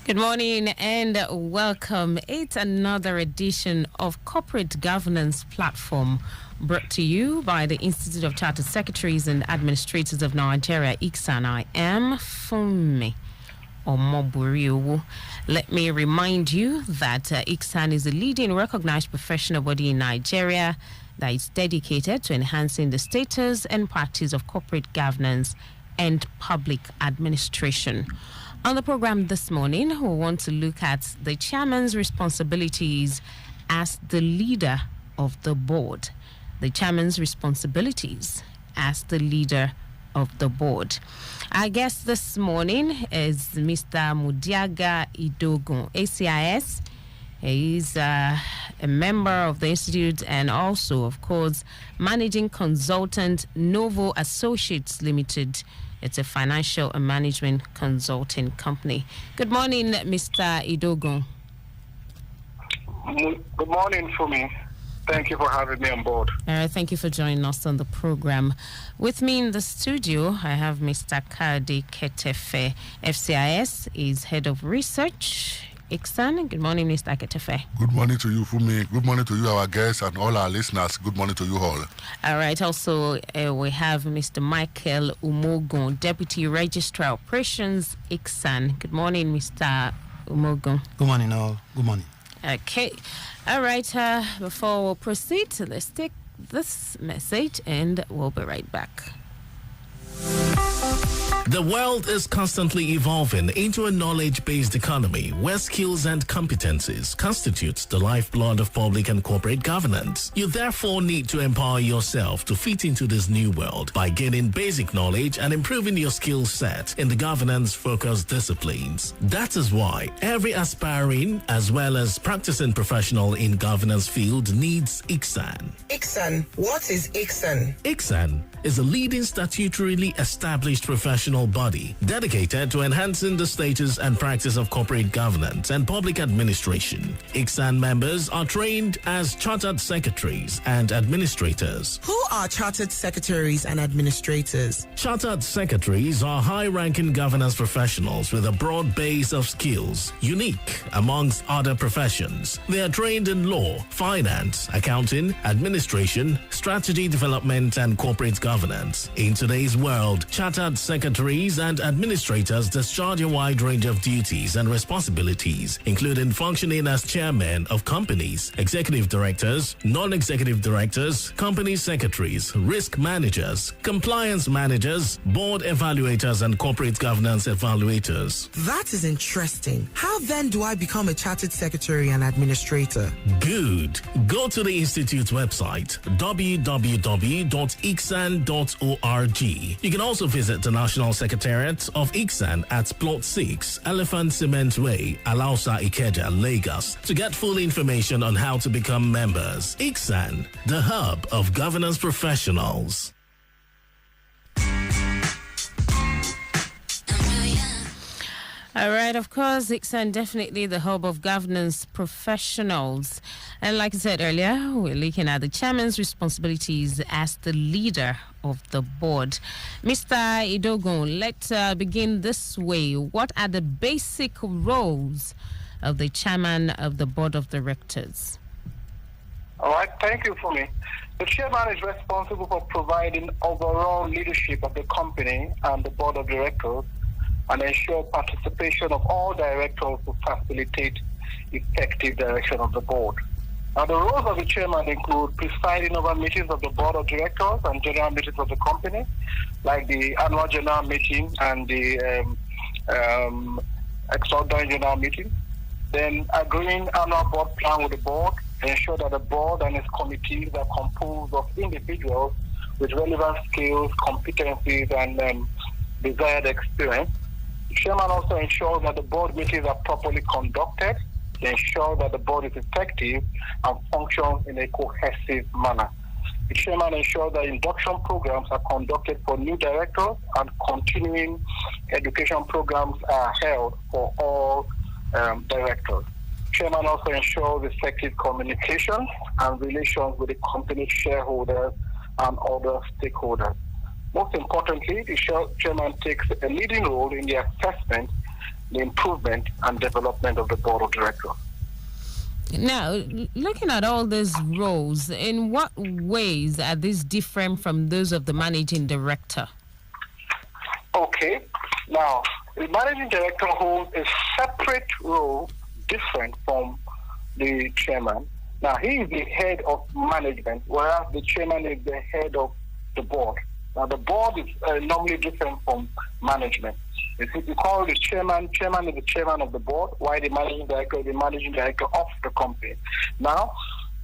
Good morning and welcome. It's another edition of Corporate Governance Platform brought to you by the Institute of Chartered Secretaries and Administrators of Nigeria, ICSAN. I am Funmi Omoburiu. Let me remind you that ICSAN is a leading recognized professional body in Nigeria that is dedicated to enhancing the status and practice of corporate governance and public administration. On the program this morning, we want to look at the chairman's responsibilities as the leader of the board. The chairman's responsibilities as the leader of the board. Our guest this morning is Mr. MUDIAGA IDOGUN, ACIS. He is a member of the Institute and also, of course, managing consultant Novo Associates Limited. It's a financial and management consulting company. Good morning, Mr. IDOGUN. Good morning, Fumi. Thank you for having me on board. Thank you for joining us on the program. With me in the studio, I have Mr. Kade Ketefe. FCIS is Head of Research. ICSAN. Good morning, Mr. Ketefe. Good morning to you, Fumi. Good morning to you, our guests, and all our listeners. Good morning to you all. All right. Also, we have Mr. Michael Umogun, Deputy Registrar Operations, ICSAN. Good morning, Mr. Umogun. Good morning, all. Good morning. Okay. All right. Before we proceed, let's take this message and we'll be right back. The world is constantly evolving into a knowledge-based economy where skills and competencies constitute the lifeblood of public and corporate governance. You therefore need to empower yourself to fit into this new world by gaining basic knowledge and improving your skill set in the governance-focused disciplines. That is why every aspiring as well as practicing professional in governance field needs ICSAN. ICSAN. What is ICSAN? ICSAN is a leading statutorily established professional body dedicated to enhancing the status and practice of corporate governance and public administration. ICSAN members are trained as chartered secretaries and administrators. Who are chartered secretaries and administrators? Chartered secretaries are high-ranking governance professionals with a broad base of skills, unique amongst other professions. They are trained in law, finance, accounting, administration, strategy development, and corporate governance. In today's world, chartered secretaries and administrators discharge a wide range of duties and responsibilities, including functioning as chairmen of companies, executive directors, non-executive directors, company secretaries, risk managers, compliance managers, board evaluators, and corporate governance evaluators. That is interesting. How then do I become a chartered secretary and administrator? Good. Go to the Institute's website, www.icsan.org. You can also visit the National Secretariat of ICSAN at Plot 6, Elephant Cement Way, Alausa, Ikeja, Lagos, to get full information on how to become members. ICSAN, the hub of governance professionals. All right, of course, ICSAN definitely the hub of governance professionals. And like I said earlier, we're looking at the chairman's responsibilities as the leader of the board. Mr. IDOGUN, let's begin this way. What are the basic roles of the chairman of the board of directors? All right, thank you, Fumi. The chairman is responsible for providing overall leadership of the company and the board of directors and ensure participation of all directors to facilitate effective direction of the board. Now, the roles of the chairman include presiding over meetings of the board of directors and general meetings of the company, like the annual general meeting and the extraordinary general meeting. Then agreeing annual board plan with the board, ensure that the board and its committees are composed of individuals with relevant skills, competencies, and desired experience. The chairman also ensures that the board meetings are properly conducted to ensure that the board is effective and functions in a cohesive manner. The chairman ensures that induction programs are conducted for new directors and continuing education programs are held for all directors. The chairman also ensures effective communication and relations with the company shareholders and other stakeholders. Most importantly, the chairman takes a leading role in the assessment the improvement and development of the board of directors. Now, looking at all these roles, in what ways are these different from those of the managing director? Okay. Now, the managing director holds a separate role different from the chairman. Now, he is the head of management, whereas the chairman is the head of the board. Now, the board is normally different from management. If you call the chairman is the chairman of the board, while the managing director is the managing director of the company. Now,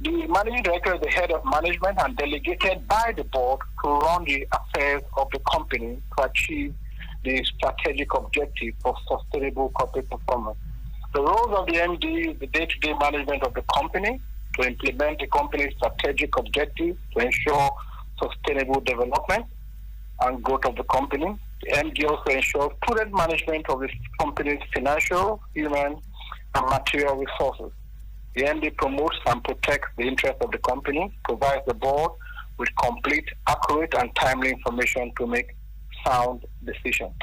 the managing director is the head of management and delegated by the board to run the affairs of the company to achieve the strategic objective of sustainable corporate performance. The roles of the MD is the day-to-day management of the company to implement the company's strategic objectives to ensure sustainable development and growth of the company. The MD also ensures prudent management of the company's financial, human, and material resources. The MD promotes and protects the interests of the company, provides the board with complete, accurate, and timely information to make sound decisions.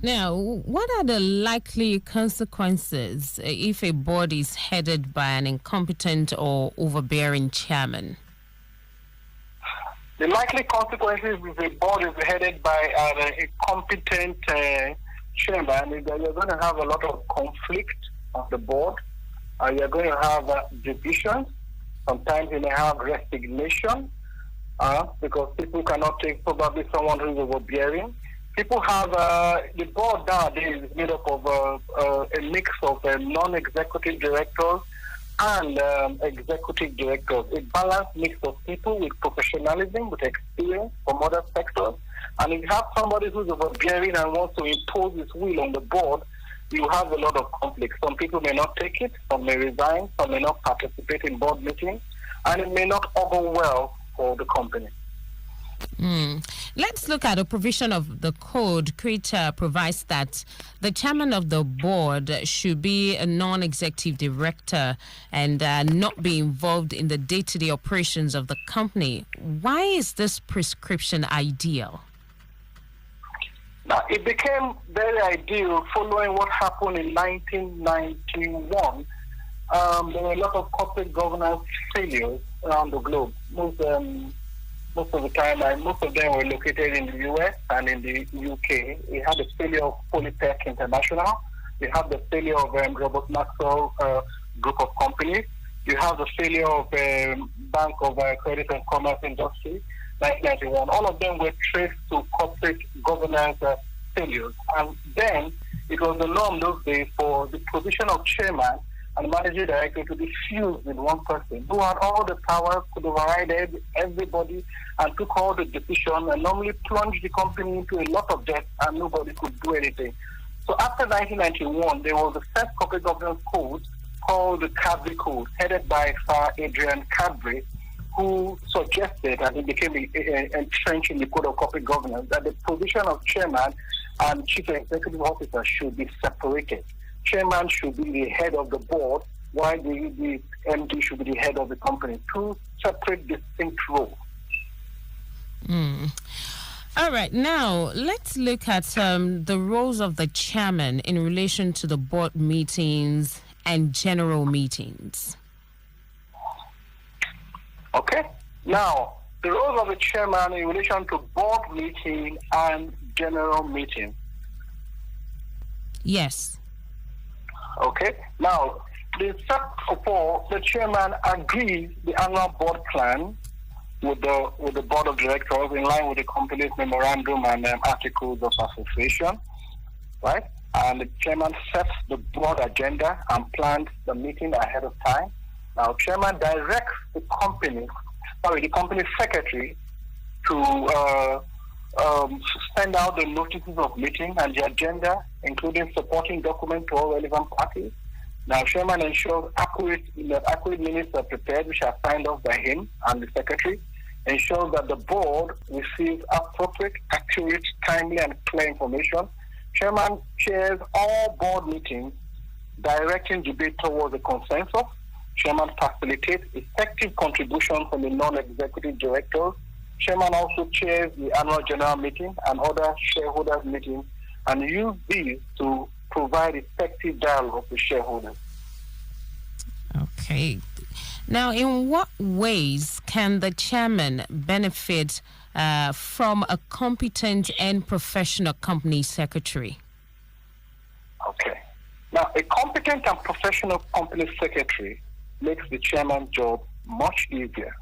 Now, what are the likely consequences if a board is headed by an incompetent or overbearing chairman? The likely consequences if the board is headed by an incompetent chairman is that you're going to have a lot of conflict on the board. You're going to have divisions. Sometimes you may have resignation because people cannot take probably someone who is overbearing. People have, the board nowadays is made up of a mix of non-executive directors and executive directors, a balanced mix of people with professionalism, with experience from other sectors. And if you have somebody who's overbearing and wants to impose his will on the board, you have a lot of conflict. Some people may not take it, some may resign, some may not participate in board meetings, and it may not augur well for the company. Let's look at a provision of the code which provides that the chairman of the board should be a non-executive director and not be involved in the day-to-day operations of the company. Why is this prescription ideal? Now, it became very ideal following what happened in 1991. There were a lot of corporate governance failures around the globe. Most of the time, most of them were located in the US and in the UK. We had the failure of Polytech International. We have the failure of Robert Maxwell group of companies. You have the failure of Bank of Credit and Commerce Industry, 1991. All of them were traced to corporate governance failures. And then it was the norm those days for the position of chairman and managing director to be fused with one person who had all the powers, could override everybody, and took all the decisions and normally plunged the company into a lot of debt and nobody could do anything. So after 1991, there was the first corporate governance code called the Cadbury Code, headed by Sir Adrian Cadbury, who suggested, and he became entrenched in the Code of Corporate Governance, that the position of chairman and chief executive officer should be separated. Chairman should be the head of the board, while the MD should be the head of the company. Two separate, distinct roles. All right, now let's look at the roles of the chairman in relation to the board meetings and general meetings. Okay. Now, the roles of the chairman in relation to board meeting and general meeting. Yes. Okay. Now, the chairman agrees the annual board plan with the board of directors in line with the company's memorandum and articles of association, right? And the chairman sets the board agenda and plans the meeting ahead of time. Now, chairman directs the company secretary to send out the notices of meeting and the agenda, including supporting documents to all relevant parties. Now, chairman ensures accurate minutes are prepared, which are signed off by him and the secretary. Ensures that the board receives appropriate, accurate, timely, and clear information. Chairman chairs all board meetings, directing debate towards a consensus. Chairman facilitates effective contribution from the non-executive directors. Chairman also chairs the annual general meeting and other shareholders meetings and use these to provide effective dialogue with shareholders. Okay. Now, in what ways can the chairman benefit from a competent and professional company secretary? Okay. Now, a competent and professional company secretary makes the chairman's job much easier.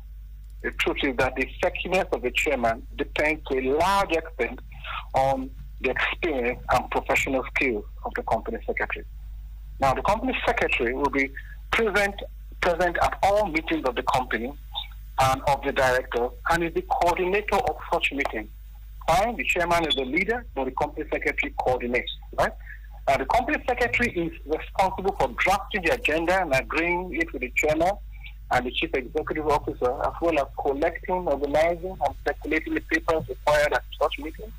The truth is that the effectiveness of the chairman depends to a large extent on the experience and professional skills of the company secretary. Now, the company secretary will be present at all meetings of the company and of the directors, and is the coordinator of such meetings. Fine, the chairman is the leader, but the company secretary coordinates, right? The company secretary is responsible for drafting the agenda and agreeing it with the chairman and the chief executive officer, as well as collecting, organizing, and circulating the papers required at such meetings.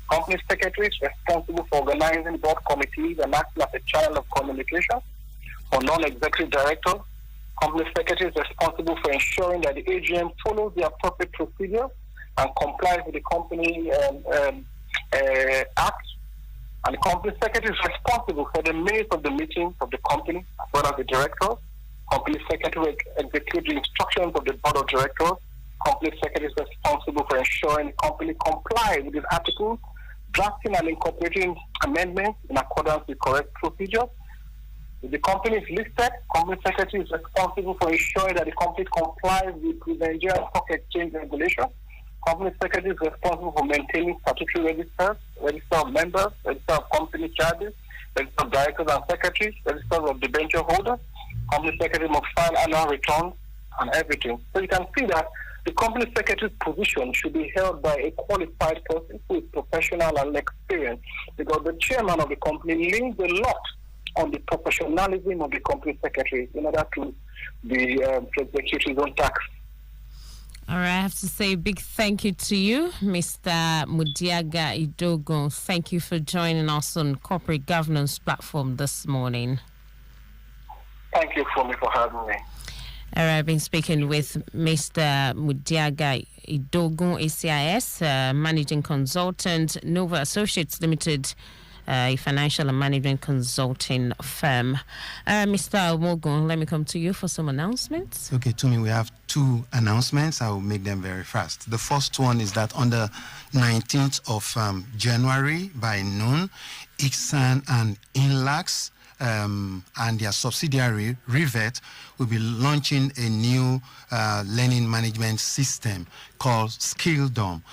Company secretary is responsible for organizing board committees and acting as a channel of communication for non-executive directors. Company secretary is responsible for ensuring that the AGM follows the appropriate procedure and complies with the company act. And the company secretary is responsible for the minutes of the meetings of the company, as well as the directors. Company secretary executes the instructions of the board of directors. Company secretary is responsible for ensuring the company complies with the articles, drafting and incorporating amendments in accordance with correct procedures. If the company is listed, company secretary is responsible for ensuring that the company complies with the Nigerian Stock Exchange regulations. Company secretary is responsible for maintaining statutory registers, register of members, register of company charges, register of directors and secretaries, register of debenture holders. Company secretary must file annual returns and everything. So you can see that the company secretary's position should be held by a qualified person who is professional and experienced, because the chairman of the company leans a lot on the professionalism of the company secretary in order to execute his own tax. All right, I have to say a big thank you to you, Mr. MUDIAGA IDOGUN. Thank you for joining us on Corporate Governance Platform this morning. Thank you for having me. All right, I've been speaking with Mr. MUDIAGA IDOGUN, ACIS, Managing Consultant, Nova Associates Limited, a financial and management consulting firm. Mr. Omogun, let me come to you for some announcements. Okay, Tumi, we have two announcements. I will make them very fast. The first one is that on the 19th of January by noon, ICSAN and INLAX and their subsidiary, Rivet, will be launching a new learning management system called Skilldom.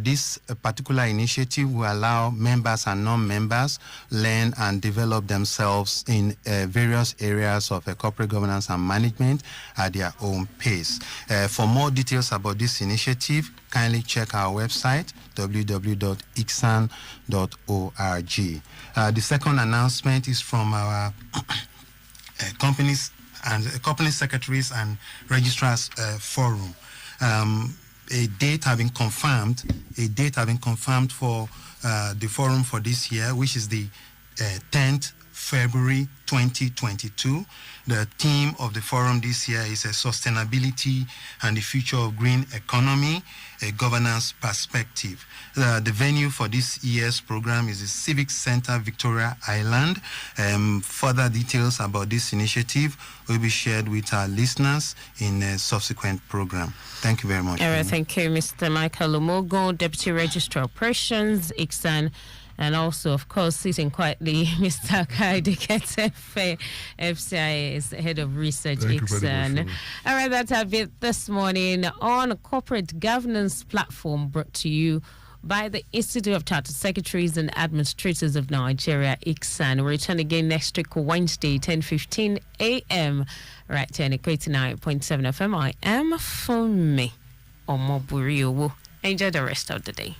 This particular initiative will allow members and non-members learn and develop themselves in various areas of corporate governance and management at their own pace. For more details about this initiative, kindly check our website, www.icsan.org. The second announcement is from our companies and company secretaries and registrars forum. A date have been confirmed for the forum for this year, which is the 10th February 2022. The theme of the forum this year is sustainability and the future of green economy, a governance perspective. The venue for this year's program is the Civic Center, Victoria Island. Further details about this initiative will be shared with our listeners in a subsequent program. Thank you very much. All right, thank you, Mr. Michael Omogun, Deputy Registrar Operations, ICSAN. And also, of course, sitting quietly, Mr. Kaide Ketefe, FCIS, Head of Research, ICSAN. All right, that's our bit this morning on a Corporate Governance Platform brought to you by the Institute of Chartered Secretaries and Administrators of Nigeria, ICSAN. We'll return again next week, Wednesday, 10:15 a.m. right here on 89.7 FM. I am Funmi Omoburiowo. Enjoy the rest of the day.